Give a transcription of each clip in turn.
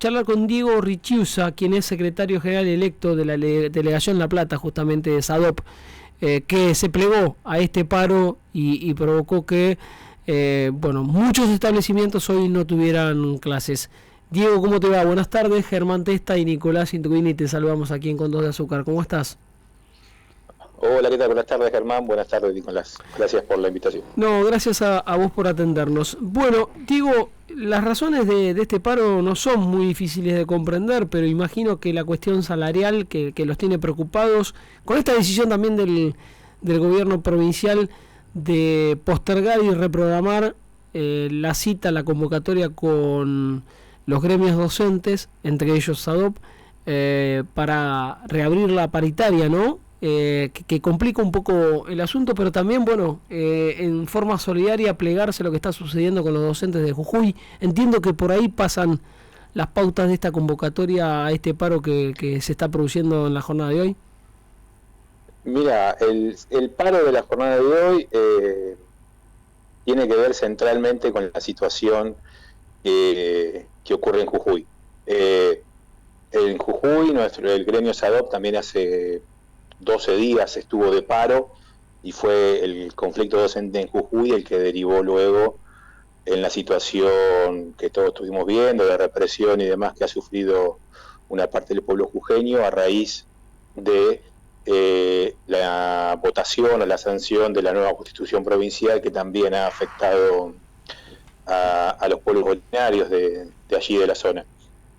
charlar con Diego Richiusa, quien es secretario general electo de la Delegación La Plata, justamente de SADOP, que se plegó a este paro y provocó que muchos establecimientos hoy no tuvieran clases. Diego, ¿cómo te va? Buenas tardes. Germán Testa y Nicolás Intuini te saludamos aquí en Con Dos de Azúcar. ¿Cómo estás? Hola, ¿qué tal? Buenas tardes, Germán. Buenas tardes, Nicolás. Gracias por la invitación. No, gracias a vos por atendernos. Bueno, Diego, las razones de este paro no son muy difíciles de comprender, pero imagino que la cuestión salarial que los tiene preocupados, con esta decisión también del gobierno provincial de postergar y reprogramar la cita, la convocatoria con los gremios docentes, entre ellos SADOP, para reabrir la paritaria, ¿no? Que complica un poco el asunto, pero también, en forma solidaria plegarse a lo que está sucediendo con los docentes de Jujuy. Entiendo que por ahí pasan las pautas de esta convocatoria a este paro que se está produciendo en la jornada de hoy. Mira, el paro de la jornada de hoy tiene que ver centralmente con la situación que ocurre en Jujuy. En Jujuy, el gremio SADOP también hace 12 días estuvo de paro y fue el conflicto docente en Jujuy el que derivó luego en la situación que todos estuvimos viendo, de represión y demás que ha sufrido una parte del pueblo jujeño a raíz de la votación o la sanción de la nueva constitución provincial que también ha afectado a los pueblos originarios de allí de la zona.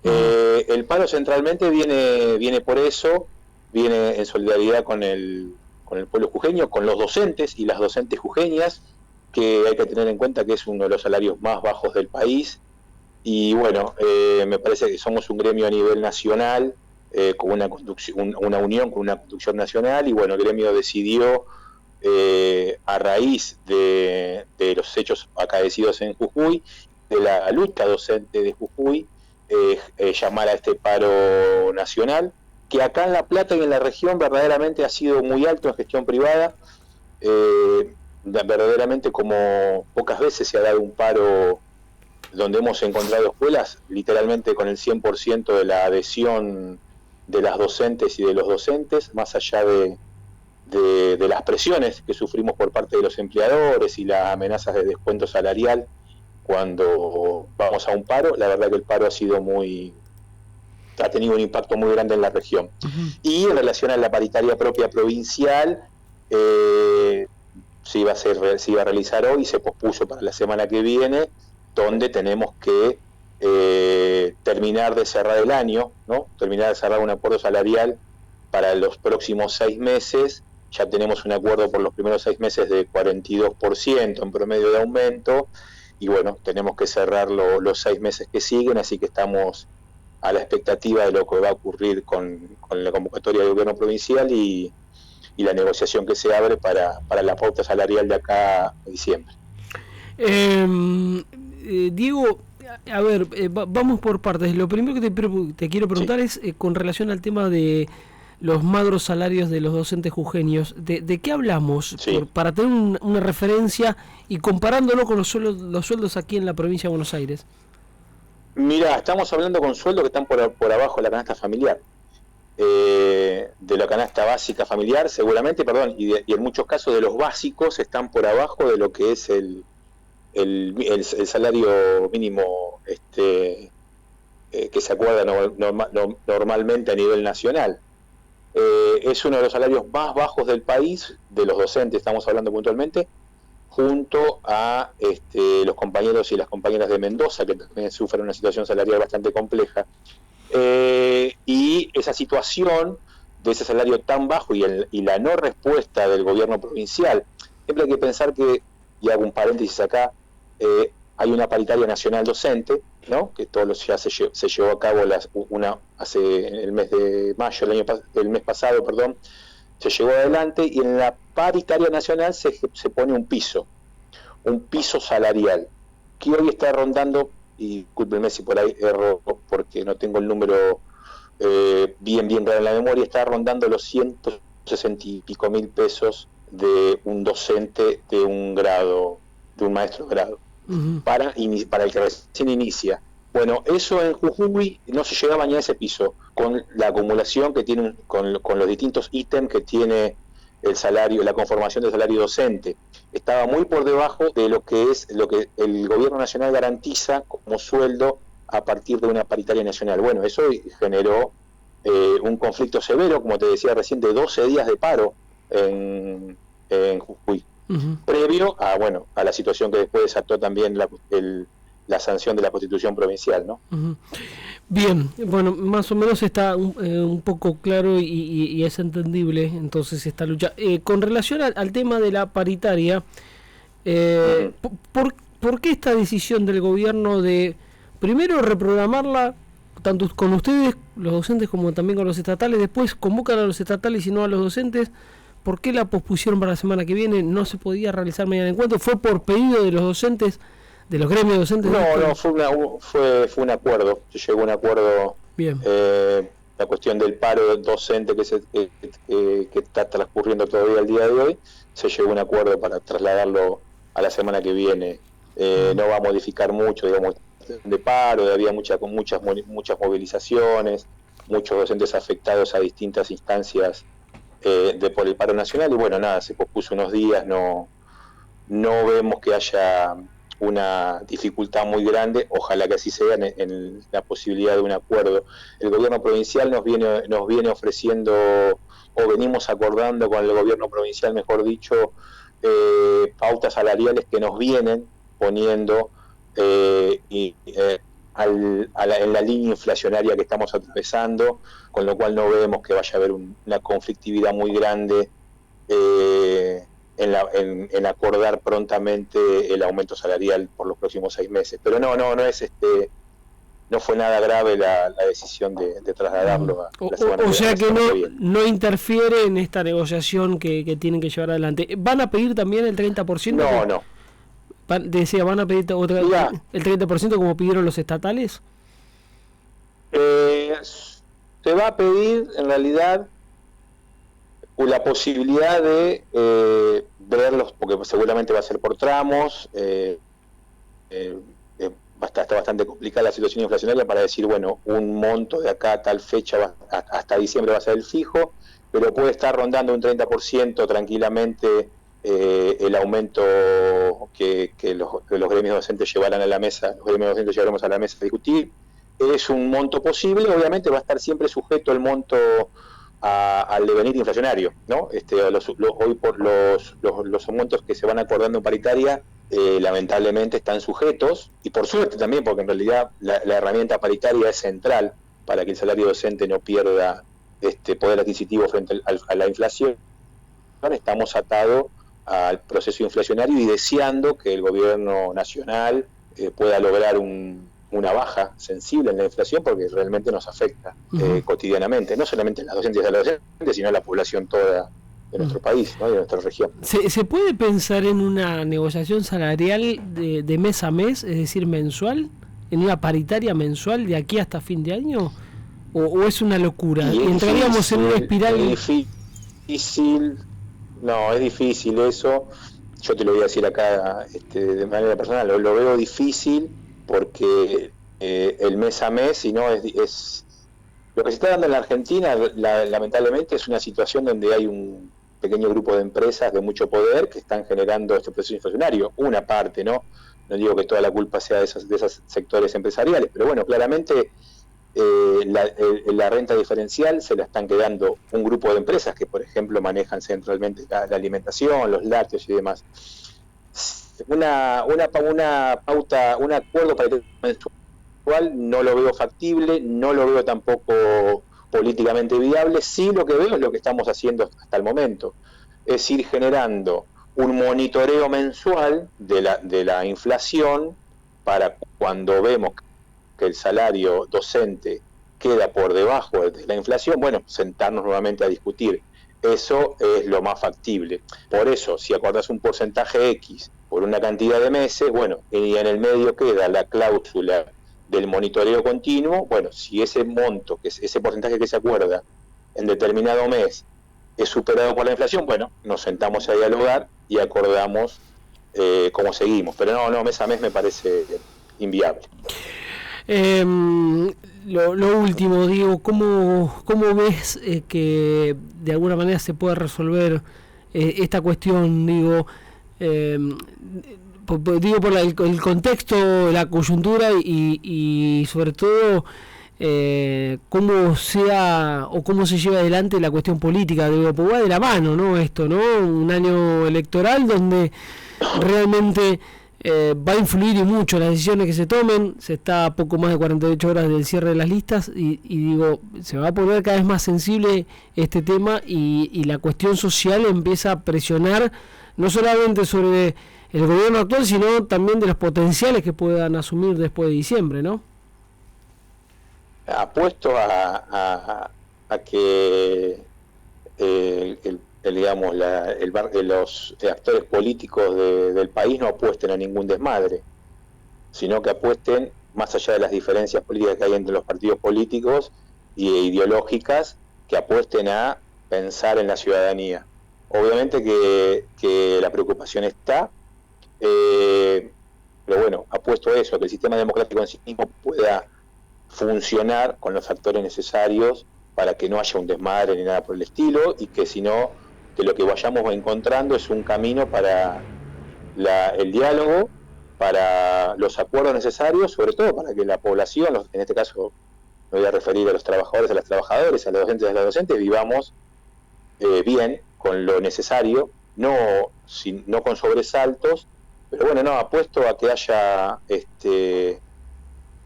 El paro centralmente viene por eso, viene en solidaridad con el pueblo jujeño, con los docentes y las docentes jujeñas, que hay que tener en cuenta que es uno de los salarios más bajos del país, y me parece que somos un gremio a nivel nacional, con una unión con una conducción nacional, y el gremio decidió, a raíz de los hechos acaecidos en Jujuy, de la lucha docente de Jujuy, llamar a este paro nacional, que acá en La Plata y en la región verdaderamente ha sido muy alto en gestión privada, verdaderamente como pocas veces se ha dado un paro donde hemos encontrado escuelas literalmente con el 100% de la adhesión de las docentes y de los docentes, más allá de las presiones que sufrimos por parte de los empleadores y las amenazas de descuento salarial cuando vamos a un paro. La verdad que el paro ha tenido un impacto muy grande en la región. Uh-huh. Y en relación a la paritaria propia provincial, se iba a realizar hoy, se pospuso para la semana que viene, donde tenemos que terminar de cerrar el año, ¿no? Terminar de cerrar un acuerdo salarial para los próximos 6 meses. Ya tenemos un acuerdo por los primeros 6 meses de 42% en promedio de aumento, y tenemos que cerrar los 6 meses que siguen, así que estamos a la expectativa de lo que va a ocurrir con la convocatoria del gobierno provincial y la negociación que se abre para la pauta salarial de acá a diciembre. Diego, a ver, vamos por partes. Lo primero que te quiero preguntar es con relación al tema de los magros salarios de los docentes jujeños. ¿De qué hablamos? Para tener una referencia y comparándolo con los sueldos aquí en la provincia de Buenos Aires. Mira, estamos hablando con sueldos que están por abajo de la canasta familiar, de la canasta básica familiar seguramente, y en muchos casos de los básicos están por abajo de lo que es el salario mínimo que se acuerda normalmente a nivel nacional. Es uno de los salarios más bajos del país, de los docentes estamos hablando puntualmente, junto a los compañeros y las compañeras de Mendoza, que también sufren una situación salarial bastante compleja. Y esa situación de ese salario tan bajo y la no respuesta del gobierno provincial, siempre hay que pensar que, y hago un paréntesis acá, hay una paritaria nacional docente, ¿no? Que se llevó a cabo hace el mes de mayo, el mes pasado, se llevó adelante, y en la paritaria nacional se pone un piso salarial, que hoy está rondando, y discúlpenme si por ahí erro porque no tengo el número bien claro en la memoria, está rondando los 160 y pico mil pesos de un docente de un grado, de un maestro grado, uh-huh, para el que recién inicia. Bueno, eso en Jujuy no se llegaba ni a ese piso, con la acumulación que tiene, con los distintos ítems que tiene el salario, la conformación del salario docente. Estaba muy por debajo de lo que es lo que el gobierno nacional garantiza como sueldo a partir de una paritaria nacional. Bueno, eso generó un conflicto severo, como te decía recién, de 12 días de paro en Jujuy, previo a, bueno, a la situación que después desató también la sanción de la Constitución provincial, ¿no? Bien, bueno, más o menos está un poco claro y es entendible entonces esta lucha. Con relación al tema de la paritaria, ¿por qué esta decisión del gobierno de primero reprogramarla, tanto con ustedes, los docentes, como también con los estatales, después convocan a los estatales y no a los docentes? ¿Por qué la pospusieron para la semana que viene? ¿No se podía realizar mañana el encuentro? ¿Fue por pedido de los docentes, de los gremios docentes? No, fue un acuerdo. Se llegó a un acuerdo. Bien. La cuestión del paro docente que está transcurriendo todavía el día de hoy, se llegó a un acuerdo para trasladarlo a la semana que viene. No va a modificar mucho, digamos, de paro. Había muchas movilizaciones, muchos docentes afectados a distintas instancias por el paro nacional, y bueno, nada, se pospuso unos días. No vemos que haya una dificultad muy grande, ojalá que así sea, en la posibilidad de un acuerdo. El gobierno provincial nos viene ofreciendo, o venimos acordando con el gobierno provincial, mejor dicho, pautas salariales que nos vienen poniendo en la línea inflacionaria que estamos atravesando, con lo cual no vemos que vaya a haber una conflictividad muy grande en acordar prontamente el aumento salarial por los próximos 6 meses. Pero no fue nada grave la decisión de trasladarlo a la semana. O sea que no interfiere en esta negociación que tienen que llevar adelante. ¿Van a pedir también el 30%? No. Decía, ¿van a pedir el 30% como pidieron los estatales? Se va a pedir, en realidad, la posibilidad de verlos, porque seguramente va a ser por tramos. Está bastante complicada la situación inflacionaria para decir, bueno, un monto de acá a tal fecha hasta diciembre va a ser el fijo, pero puede estar rondando un 30% tranquilamente el aumento que los gremios docentes llevarán a la mesa, los gremios docentes llevaremos a la mesa a discutir. Es un monto posible, obviamente va a estar siempre sujeto el monto al devenir inflacionario, ¿no? Hoy por los montos que se van acordando en paritaria, lamentablemente están sujetos, y por suerte también, porque en realidad la herramienta paritaria es central para que el salario docente no pierda poder adquisitivo frente a la inflación. Estamos atados al proceso inflacionario y deseando que el gobierno nacional pueda lograr una baja sensible en la inflación, porque realmente nos afecta cotidianamente, no solamente en las docentes de los docentes, sino en la población toda de nuestro país, ¿no? De nuestra región. ¿Se puede pensar en una negociación salarial de mes a mes, es decir, mensual, en una paritaria mensual de aquí hasta fin de año? ¿O es una locura? ¿Y entraríamos en una espiral? Es difícil, no, es difícil eso. Yo te lo voy a decir acá de manera personal, lo veo difícil, porque el mes a mes, si no, es lo que se está dando en la Argentina, lamentablemente es una situación donde hay un pequeño grupo de empresas de mucho poder que están generando este proceso inflacionario, una parte, no digo que toda la culpa sea de esos sectores empresariales, pero bueno, claramente la renta diferencial se la están quedando un grupo de empresas que, por ejemplo, manejan centralmente la alimentación, los lácteos y demás. Una pauta, un acuerdo para el mensual no lo veo factible, no lo veo tampoco políticamente viable. Sí, lo que veo es lo que estamos haciendo hasta el momento, es ir generando un monitoreo mensual de la inflación, para cuando vemos que el salario docente queda por debajo de la inflación, bueno, sentarnos nuevamente a discutir. Eso es lo más factible. Por eso, si acordás un porcentaje X por una cantidad de meses, bueno, y en el medio queda la cláusula del monitoreo continuo, bueno, si ese monto, ese porcentaje que se acuerda en determinado mes es superado por la inflación, bueno, nos sentamos a dialogar y acordamos cómo seguimos. Pero no, mes a mes me parece inviable. Lo último, Diego, ¿cómo ves que de alguna manera se puede resolver esta cuestión? Digo, por el contexto, la coyuntura y sobre todo cómo sea o cómo se lleva adelante la cuestión política. Digo, pues va de la mano, ¿no? Esto, ¿no? Un año electoral donde realmente va a influir y mucho las decisiones que se tomen. Se está a poco más de 48 horas del cierre de las listas y digo, se va a poner cada vez más sensible este tema y la cuestión social empieza a presionar no solamente sobre el gobierno actual, sino también de los potenciales que puedan asumir después de diciembre, ¿no? Apuesto a que los actores políticos del país no apuesten a ningún desmadre, sino que apuesten, más allá de las diferencias políticas que hay entre los partidos políticos e ideológicas, que apuesten a pensar en la ciudadanía. Obviamente que la preocupación está, pero bueno, apuesto a eso, a que el sistema democrático en sí mismo pueda funcionar con los factores necesarios para que no haya un desmadre ni nada por el estilo, y que sino que lo que vayamos encontrando es un camino para el diálogo, para los acuerdos necesarios, sobre todo para que la población, en este caso me voy a referir a los trabajadores, a las trabajadoras, a los docentes, a las docentes, vivamos bien, con lo necesario, no con sobresaltos, pero bueno, no, apuesto a que haya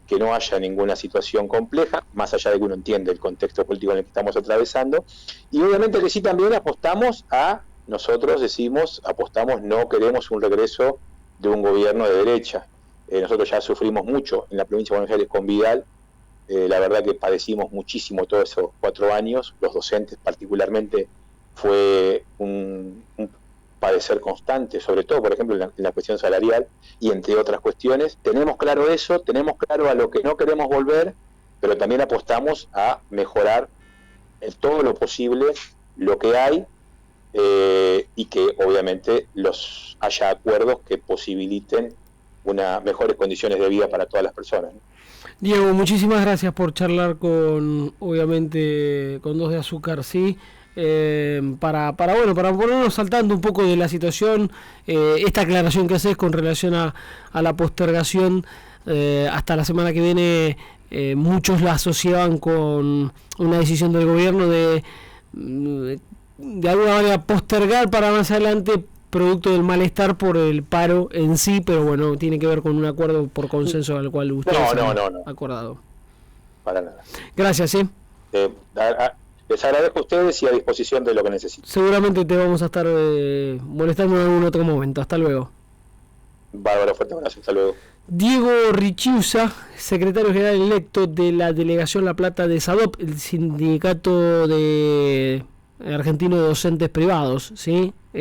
que no haya ninguna situación compleja, más allá de que uno entiende el contexto político en el que estamos atravesando, y obviamente que sí también apostamos, no queremos un regreso de un gobierno de derecha. Nosotros ya sufrimos mucho en la provincia de Buenos Aires con Vidal, la verdad que padecimos muchísimo todos esos 4 años, los docentes particularmente fue un padecer constante, sobre todo, por ejemplo, en la cuestión salarial y entre otras cuestiones. Tenemos claro eso, tenemos claro a lo que no queremos volver, pero también apostamos a mejorar en todo lo posible lo que hay, y que obviamente haya acuerdos que posibiliten mejores condiciones de vida para todas las personas, ¿no? Diego, muchísimas gracias por charlar obviamente con Dos de Azúcar, ¿sí? Para ponernos al tanto un poco de la situación, esta aclaración que haces con relación a la postergación hasta la semana que viene, muchos la asociaban con una decisión del gobierno de alguna manera postergar para más adelante, producto del malestar por el paro en sí, pero bueno, tiene que ver con un acuerdo por consenso al cual ustedes han acordado. Para nada. Gracias, les agradezco a ustedes y a disposición de lo que necesiten. Seguramente te vamos a estar molestando en algún otro momento. Hasta luego. Bárbaro, fuerte abrazo, hasta luego. Diego Richiusa, secretario general electo de la Delegación La Plata de SADOP, el sindicato argentino de docentes privados, ¿sí?